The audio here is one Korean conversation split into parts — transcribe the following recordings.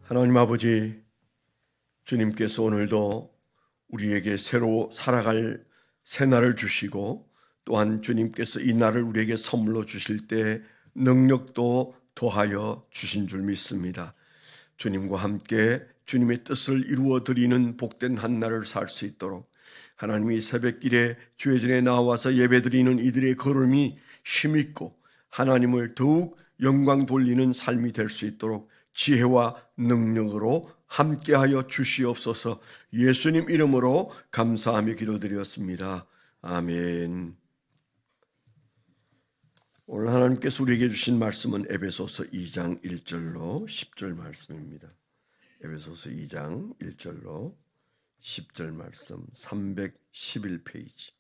하나님 아버지, 주님께서 오늘도 우리에게 새로 살아갈 새날을 주시고 또한 주님께서 이 날을 우리에게 선물로 주실 때 능력도 더하여 주신 줄 믿습니다. 주님과 함께 주님의 뜻을 이루어 드리는 복된 한 날을 살 수 있도록 하나님이 새벽길에 주의 전에 나와서 예배드리는 이들의 걸음이 힘있고 하나님을 더욱 영광 돌리는 삶이 될 수 있도록 지혜와 능력으로 함께하여 주시옵소서. 예수님 이름으로 감사하며 기도드렸습니다. 아멘. 오늘 하나님께서 우리에게 주신 말씀은 에베소서 2장 1절로 10절 말씀입니다. 에베소서 2장 1절로 10절 말씀 311페이지.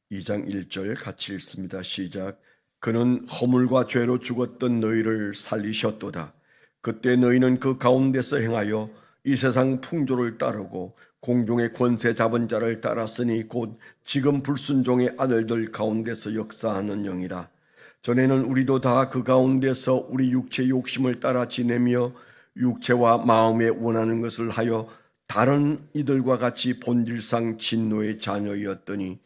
이 장 1절 같이 읽습니다. 시작. 그는 허물과 죄로 죽었던 너희를 살리셨도다. 그때 너희는 그 가운데서 행하여 이 세상 풍조를 따르고 공중의 권세 잡은 자를 따랐으니 곧 지금 불순종의 아들들 가운데서 역사하는 영이라. 전에는 우리도 다 그 가운데서 우리 육체의 욕심을 따라 지내며 육체와 마음에 원하는 것을 하여 다른 이들과 같이 본질상 진노의 자녀였더니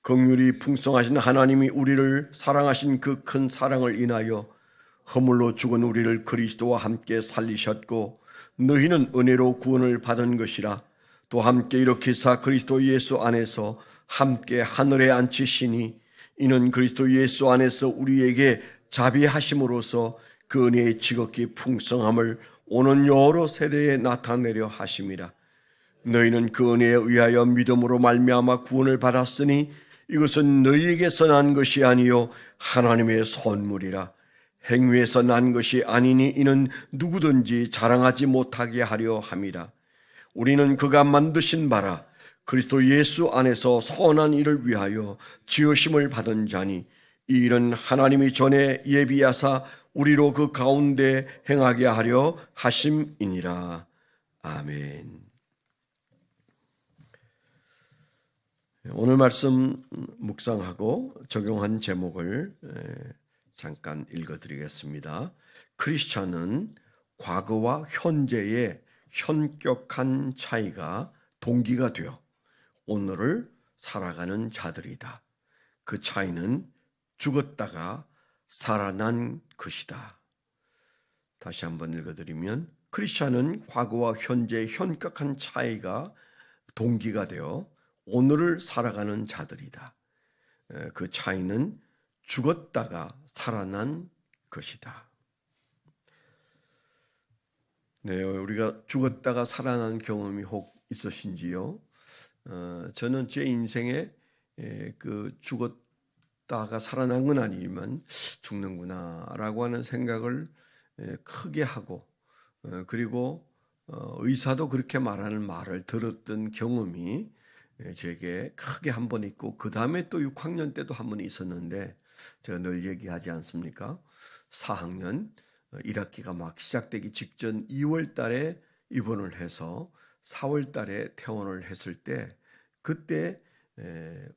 긍휼이 풍성하신 하나님이 우리를 사랑하신 그 큰 사랑을 인하여 허물로 죽은 우리를 그리스도와 함께 살리셨고 너희는 은혜로 구원을 받은 것이라. 또 함께 일으키사 그리스도 예수 안에서 함께 하늘에 앉히시니 이는 그리스도 예수 안에서 우리에게 자비하심으로써 그 은혜의 지극히 풍성함을 오는 여러 세대에 나타내려 하심이라. 너희는 그 은혜에 의하여 믿음으로 말미암아 구원을 받았으니 이것은 너희에게서 난 것이 아니요 하나님의 선물이라. 행위에서 난 것이 아니니 이는 누구든지 자랑하지 못하게 하려 함이라. 우리는 그가 만드신 바라 그리스도 예수 안에서 선한 일을 위하여 지으심을 받은 자니 이 일은 하나님이 전에 예비하사 우리로 그 가운데 행하게 하려 하심이니라. 아멘. 오늘 말씀 묵상하고 적용한 제목을 잠깐 읽어드리겠습니다. 크리스찬은 과거와 현재의 현격한 차이가 동기가 되어 오늘을 살아가는 자들이다. 그 차이는 죽었다가 살아난 것이다. 다시 한번 읽어드리면 크리스찬은 과거와 현재의 현격한 차이가 동기가 되어 오늘을 살아가는 자들이다. 그 차이는 죽었다가 살아난 것이다. 네, 우리가 죽었다가 살아난 경험이 혹 있으신지요? 저는 제 인생에 그 죽었다가 살아난 건 아니지만 죽는구나라고 하는 생각을 크게 하고 그리고 의사도 그렇게 말하는 말을 들었던 경험이 제게 크게 한 번 있고 그 다음에 또 6학년 때도 한 번 있었는데 제가 늘 얘기하지 않습니까? 4학년 1학기가 막 시작되기 직전 2월 달에 입원을 해서 4월 달에 퇴원을 했을 때 그때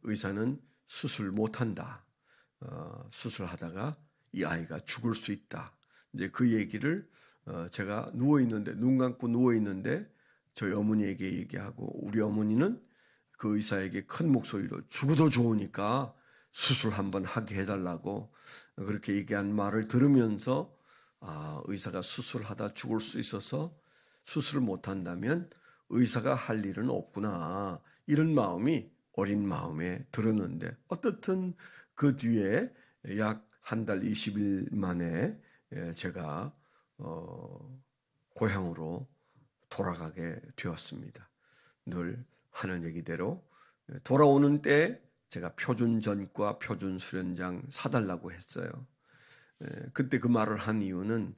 의사는 수술 못한다. 수술하다가 이 아이가 죽을 수 있다. 이제 그 얘기를 제가 누워있는데 눈 감고 누워있는데 저희 어머니에게 얘기하고 우리 어머니는 그 의사에게 큰 목소리로 죽어도 좋으니까 수술 한번 하게 해달라고 그렇게 얘기한 말을 들으면서 의사가 수술하다 죽을 수 있어서 수술을 못한다면 의사가 할 일은 없구나 이런 마음이 어린 마음에 들었는데 어떻든 그 뒤에 약 한 달 20일 만에 제가 고향으로 돌아가게 되었습니다. 늘 하는 얘기대로 돌아오는 때 제가 표준전과 표준수련장 사달라고 했어요. 그때 그 말을 한 이유는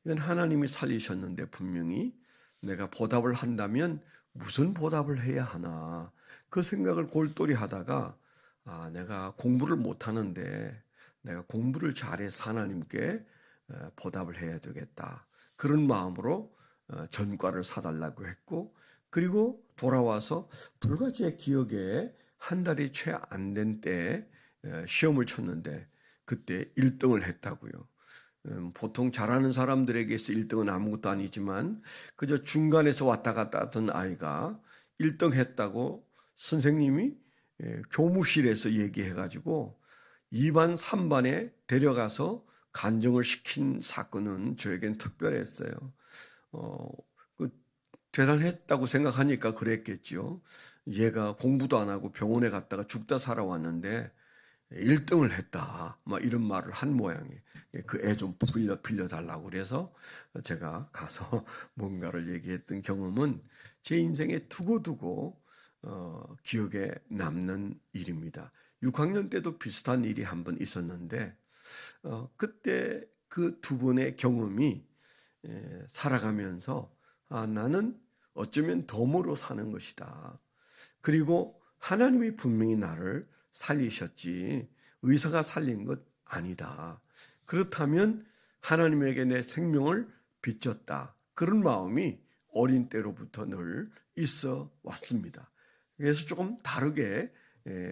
이건 하나님이 살리셨는데 분명히 내가 보답을 한다면 무슨 보답을 해야 하나 그 생각을 골똘히 하다가 내가 공부를 못하는데 내가 공부를 잘해서 하나님께 보답을 해야 되겠다. 그런 마음으로 전과를 사달라고 했고, 그리고 돌아와서 불과 제 기억에 한 달이 채 안 된 때 시험을 쳤는데 그때 1등을 했다고요. 보통 잘하는 사람들에게서 1등은 아무것도 아니지만 그저 중간에서 왔다 갔다 하던 아이가 1등 했다고 선생님이 교무실에서 얘기해가지고 2반, 3반에 데려가서 간증을 시킨 사건은 저에겐 특별했어요. 대단했다고 생각하니까 그랬겠죠. 얘가 공부도 안 하고 병원에 갔다가 죽다 살아왔는데 1등을 했다. 막 이런 말을 한 모양이에요. 그 애 좀 빌려달라고 그래서 제가 가서 뭔가를 얘기했던 경험은 제 인생에 두고두고 기억에 남는 일입니다. 6학년 때도 비슷한 일이 한 번 있었는데 그때 그 두 번의 경험이 살아가면서 나는 어쩌면 덤으로 사는 것이다. 그리고 하나님이 분명히 나를 살리셨지 의사가 살린 것 아니다. 그렇다면 하나님에게 내 생명을 비쳤다. 그런 마음이 어린 때로부터 늘 있어 왔습니다. 그래서 조금 다르게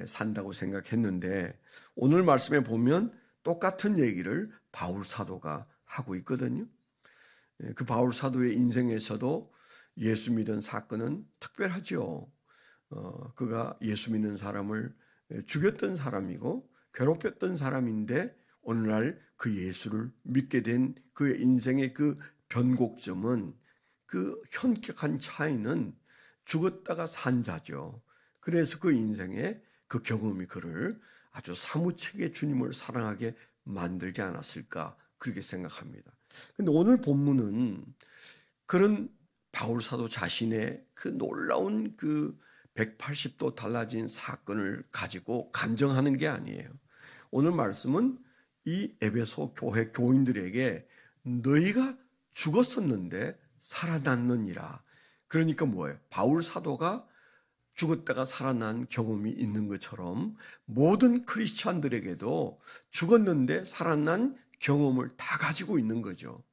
산다고 생각했는데 오늘 말씀에 보면 똑같은 얘기를 바울 사도가 하고 있거든요. 그 바울 사도의 인생에서도 예수 믿은 사건은 특별하죠. 그가 예수 믿는 사람을 죽였던 사람이고 괴롭혔던 사람인데 오늘날 그 예수를 믿게 된 그의 인생의 그 변곡점은 그 현격한 차이는 죽었다가 산 자죠. 그래서 그 인생의 그 경험이 그를 아주 사무치게 주님을 사랑하게 만들지 않았을까 그렇게 생각합니다. 근데 오늘 본문은 그런 바울 사도 자신의 그 놀라운 그 180도 달라진 사건을 가지고 간증하는 게 아니에요. 오늘 말씀은 이 에베소 교회 교인들에게 너희가 죽었었는데 살아났느니라. 그러니까 뭐예요? 바울 사도가 죽었다가 살아난 경험이 있는 것처럼 모든 크리스찬들에게도 죽었는데 살아난 경험을 다 가지고 있는 거죠.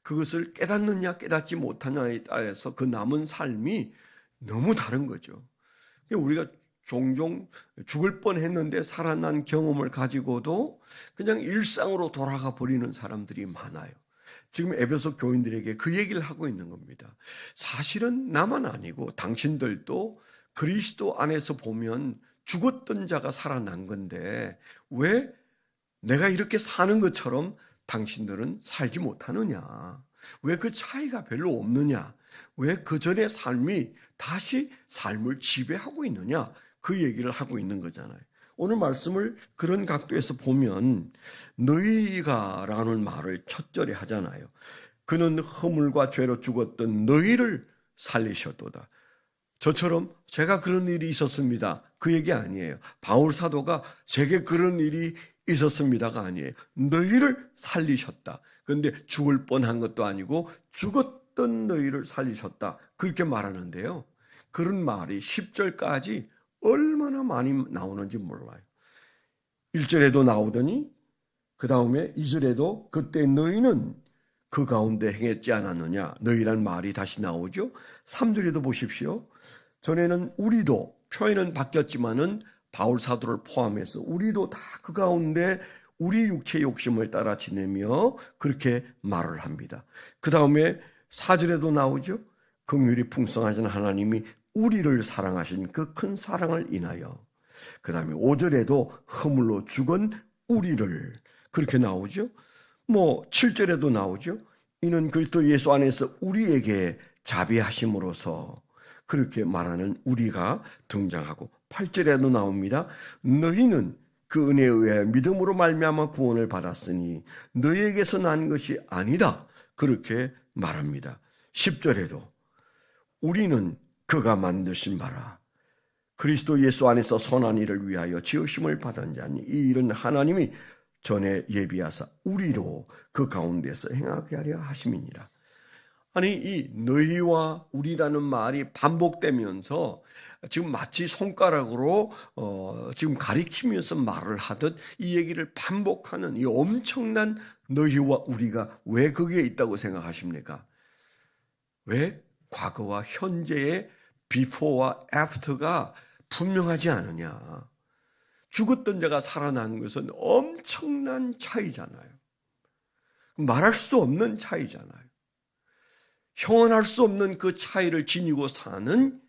그것을 깨닫느냐 깨닫지 못하냐에 따라서 그 남은 삶이 너무 다른 거죠. 우리가 종종 죽을 뻔했는데 살아난 경험을 가지고도 그냥 일상으로 돌아가 버리는 사람들이 많아요. 지금 에베소 교인들에게 그 얘기를 하고 있는 겁니다. 사실은 나만 아니고 당신들도 그리스도 안에서 보면 죽었던 자가 살아난 건데 왜 내가 이렇게 사는 것처럼 당신들은 살지 못하느냐? 왜 그 차이가 별로 없느냐? 왜 그 전의 삶이 다시 삶을 지배하고 있느냐? 그 얘기를 하고 있는 거잖아요. 오늘 말씀을 그런 각도에서 보면 너희가 라는 말을 첫 절에 하잖아요. 그는 허물과 죄로 죽었던 너희를 살리셨도다. 저처럼 제가 그런 일이 있었습니다. 그 얘기 아니에요. 바울 사도가 제게 그런 일이 있었습니다가 아니에요. 너희를 살리셨다. 그런데 죽을 뻔한 것도 아니고 죽었던 너희를 살리셨다. 그렇게 말하는데요. 그런 말이 10절까지 얼마나 많이 나오는지 몰라요. 1절에도 나오더니 그 다음에 2절에도 그때 너희는 그 가운데 행했지 않았느냐. 너희란 말이 다시 나오죠. 3절에도 보십시오. 전에는 우리도 표현은 바뀌었지만은 바울 사도를 포함해서 우리도 다 그 가운데 우리 육체의 욕심을 따라 지내며 그렇게 말을 합니다. 그 다음에 4절에도 나오죠. 긍휼이 풍성하신 하나님이 우리를 사랑하신 그 큰 사랑을 인하여. 그 다음에 5절에도 허물로 죽은 우리를 그렇게 나오죠. 7절에도 나오죠. 이는 그리스도 예수 안에서 우리에게 자비하심으로써 그렇게 말하는 우리가 등장하고 8절에도 나옵니다. 너희는 그 은혜에 의해 믿음으로 말미암아 구원을 받았으니 너희에게서 난 것이 아니다. 그렇게 말합니다. 10절에도 우리는 그가 만드신 바라 그리스도 예수 안에서 선한 일을 위하여 지으심을 받은 자니 이 일은 하나님이 전에 예비하사 우리로 그 가운데서 행하게 하려 하심이니라. 아니, 이 너희와 우리라는 말이 반복되면서 지금 마치 손가락으로 지금 가리키면서 말을 하듯 이 얘기를 반복하는 이 엄청난 너희와 우리가 왜 거기에 있다고 생각하십니까? 왜 과거와 현재의 before와 after가 분명하지 않으냐? 죽었던 자가 살아난 것은 엄청난 차이잖아요. 말할 수 없는 차이잖아요. 형언할 수 없는 그 차이를 지니고 사는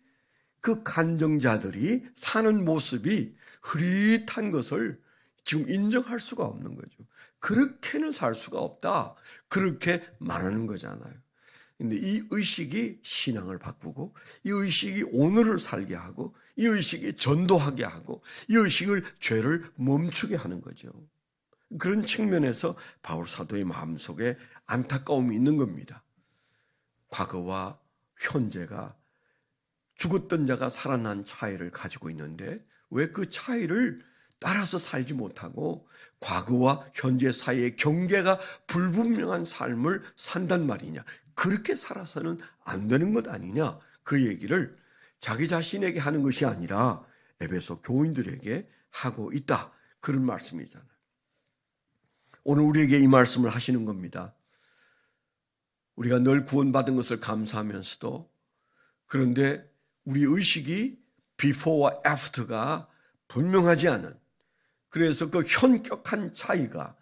그 간정자들이 사는 모습이 흐릿한 것을 지금 인정할 수가 없는 거죠. 그렇게는 살 수가 없다. 그렇게 말하는 거잖아요. 근데 이 의식이 신앙을 바꾸고, 이 의식이 오늘을 살게 하고, 이 의식이 전도하게 하고, 이 의식을 죄를 멈추게 하는 거죠. 그런 측면에서 바울 사도의 마음속에 안타까움이 있는 겁니다. 과거와 현재가 죽었던 자가 살아난 차이를 가지고 있는데 왜 그 차이를 따라서 살지 못하고 과거와 현재 사이의 경계가 불분명한 삶을 산단 말이냐. 그렇게 살아서는 안 되는 것 아니냐. 그 얘기를 자기 자신에게 하는 것이 아니라 에베소 교인들에게 하고 있다. 그런 말씀이잖아요. 오늘 우리에게 이 말씀을 하시는 겁니다. 우리가 늘 구원받은 것을 감사하면서도 그런데 우리 의식이 before와 after가 분명하지 않은, 그래서 그 현격한 차이가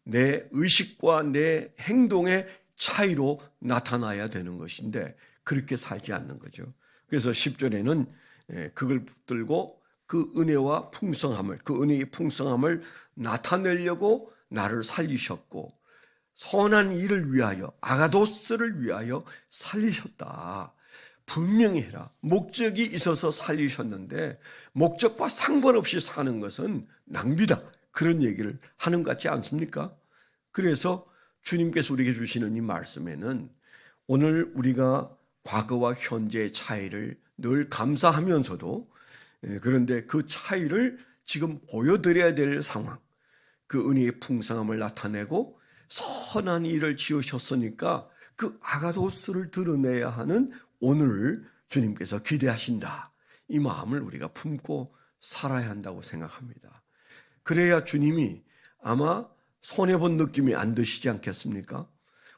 내 의식과 내 행동의 차이로 나타나야 되는 것인데 그렇게 살지 않는 거죠. 그래서 10절에는 그걸 붙들고 그 은혜와 풍성함을, 그 은혜의 풍성함을 나타내려고 나를 살리셨고 선한 일을 위하여, 아가도스를 위하여 살리셨다. 분명히 해라. 목적이 있어서 살리셨는데 목적과 상관없이 사는 것은 낭비다. 그런 얘기를 하는 것 같지 않습니까? 그래서 주님께서 우리에게 주시는 이 말씀에는 오늘 우리가 과거와 현재의 차이를 늘 감사하면서도 그런데 그 차이를 지금 보여드려야 될 상황, 그 은혜의 풍성함을 나타내고 선한 일을 지으셨으니까 그 아가도스를 드러내야 하는 오늘을 주님께서 기대하신다. 이 마음을 우리가 품고 살아야 한다고 생각합니다. 그래야 주님이 아마 손해본 느낌이 안 드시지 않겠습니까?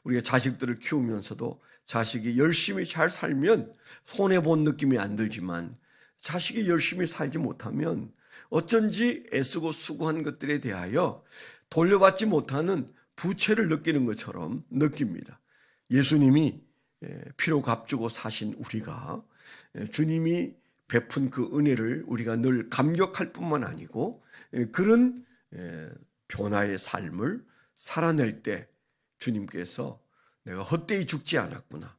우리가 자식들을 키우면서도 자식이 열심히 잘 살면 손해본 느낌이 안 들지만 자식이 열심히 살지 못하면 어쩐지 애쓰고 수고한 것들에 대하여 돌려받지 못하는 부채를 느끼는 것처럼 느낍니다. 예수님이 피로 값주고 사신 우리가 주님이 베푼 그 은혜를 우리가 늘 감격할 뿐만 아니고 그런 변화의 삶을 살아낼 때 주님께서 내가 헛되이 죽지 않았구나.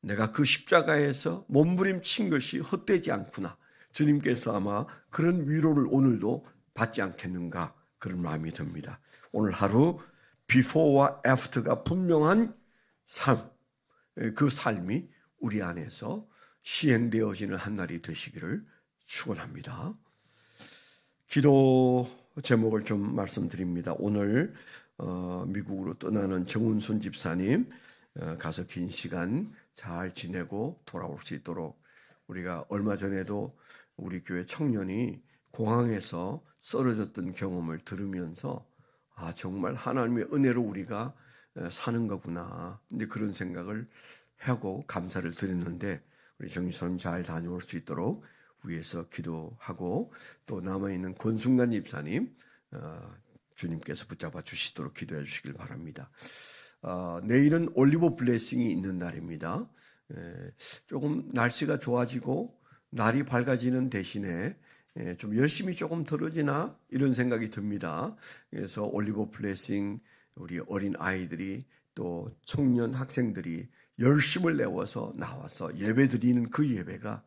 내가 그 십자가에서 몸부림친 것이 헛되지 않구나. 주님께서 아마 그런 위로를 오늘도 받지 않겠는가 그런 마음이 듭니다. 오늘 하루 before와 after가 분명한 삶, 그 삶이 우리 안에서 시행되어지는 한 날이 되시기를 축원합니다. 기도 제목을 좀 말씀드립니다. 오늘 미국으로 떠나는 정운순 집사님 가서 긴 시간 잘 지내고 돌아올 수 있도록, 우리가 얼마 전에도 우리 교회 청년이 공항에서 쓰러졌던 경험을 들으면서 정말 하나님의 은혜로 우리가 사는 거구나. 이제 그런 생각을 하고 감사를 드렸는데 우리 정유선님 잘 다녀올 수 있도록 위에서 기도하고 또 남아있는 권순관 집사님 주님께서 붙잡아 주시도록 기도해 주시길 바랍니다. 내일은 올리브 블레싱이 있는 날입니다. 조금 날씨가 좋아지고 날이 밝아지는 대신에 좀 열심히 조금 들어지나 이런 생각이 듭니다. 그래서 올리브 블레싱 우리 어린 아이들이 또 청년 학생들이 열심을 내어서 나와서 예배 드리는 그 예배가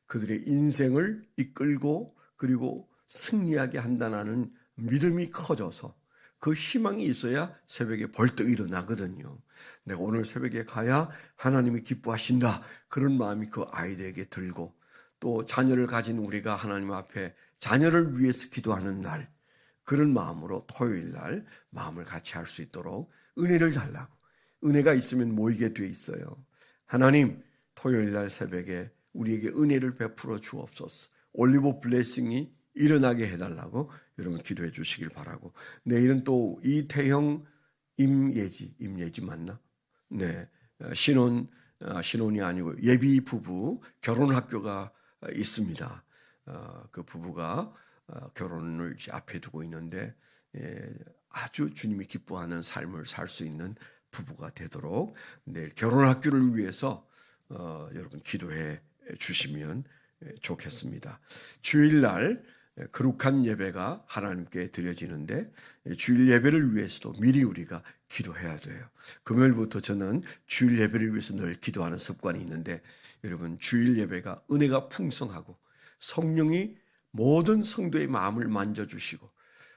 그들의 인생을 이끌고 그리고 승리하게 한다는 믿음이 커져서 그 희망이 있어야 새벽에 벌떡 일어나거든요. 내가 오늘 새벽에 가야 하나님이 기뻐하신다. 그런 마음이 그 아이들에게 들고 또 자녀를 가진 우리가 하나님 앞에 자녀를 위해서 기도하는 날, 그런 마음으로 토요일 날 마음을 같이 할 수 있도록 은혜를 달라고. 은혜가 있으면 모이게 돼 있어요. 하나님, 토요일 날 새벽에 우리에게 은혜를 베풀어 주옵소서. 올리브 블레싱이 일어나게 해달라고 여러분 기도해 주시길 바라고, 내일은 또 이태형 임예지 맞나? 네, 신혼이 아니고 예비 부부 결혼 학교가 있습니다. 그 부부가 결혼을 이제 앞에 두고 있는데 아주 주님이 기뻐하는 삶을 살 수 있는 부부가 되도록 내일 결혼 학교를 위해서 여러분 기도해 주시면 좋겠습니다. 주일날 거룩한 예배가 하나님께 드려지는데 주일 예배를 위해서도 미리 우리가 기도해야 돼요. 금요일부터 저는 주일 예배를 위해서 늘 기도하는 습관이 있는데, 여러분 주일 예배가 은혜가 풍성하고 성령이 모든 성도의 마음을 만져주시고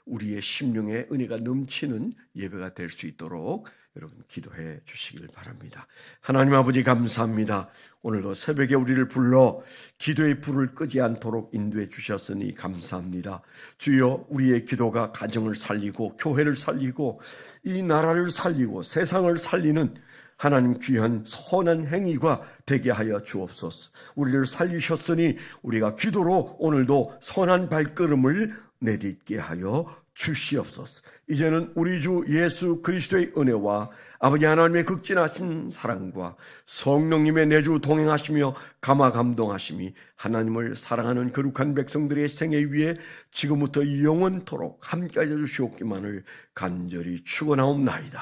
우리의 심령에 은혜가 넘치는 예배가 될 수 있도록 여러분 기도해 주시길 바랍니다. 하나님 아버지 감사합니다. 오늘도 새벽에 우리를 불러 기도의 불을 끄지 않도록 인도해 주셨으니 감사합니다. 주여, 우리의 기도가 가정을 살리고 교회를 살리고 이 나라를 살리고 세상을 살리는 하나님 귀한 선한 행위가 되게 하여 주옵소서. 우리를 살리셨으니 우리가 기도로 오늘도 선한 발걸음을 내딛게 하여 주시옵소서. 이제는 우리 주 예수 그리스도의 은혜와 아버지 하나님의 극진하신 사랑과 성령님의 내주 동행하시며 감화 감동하심이 하나님을 사랑하는 거룩한 백성들의 생애 위에 지금부터 영원토록 함께하여 주시옵기만을 간절히 축원하옵나이다.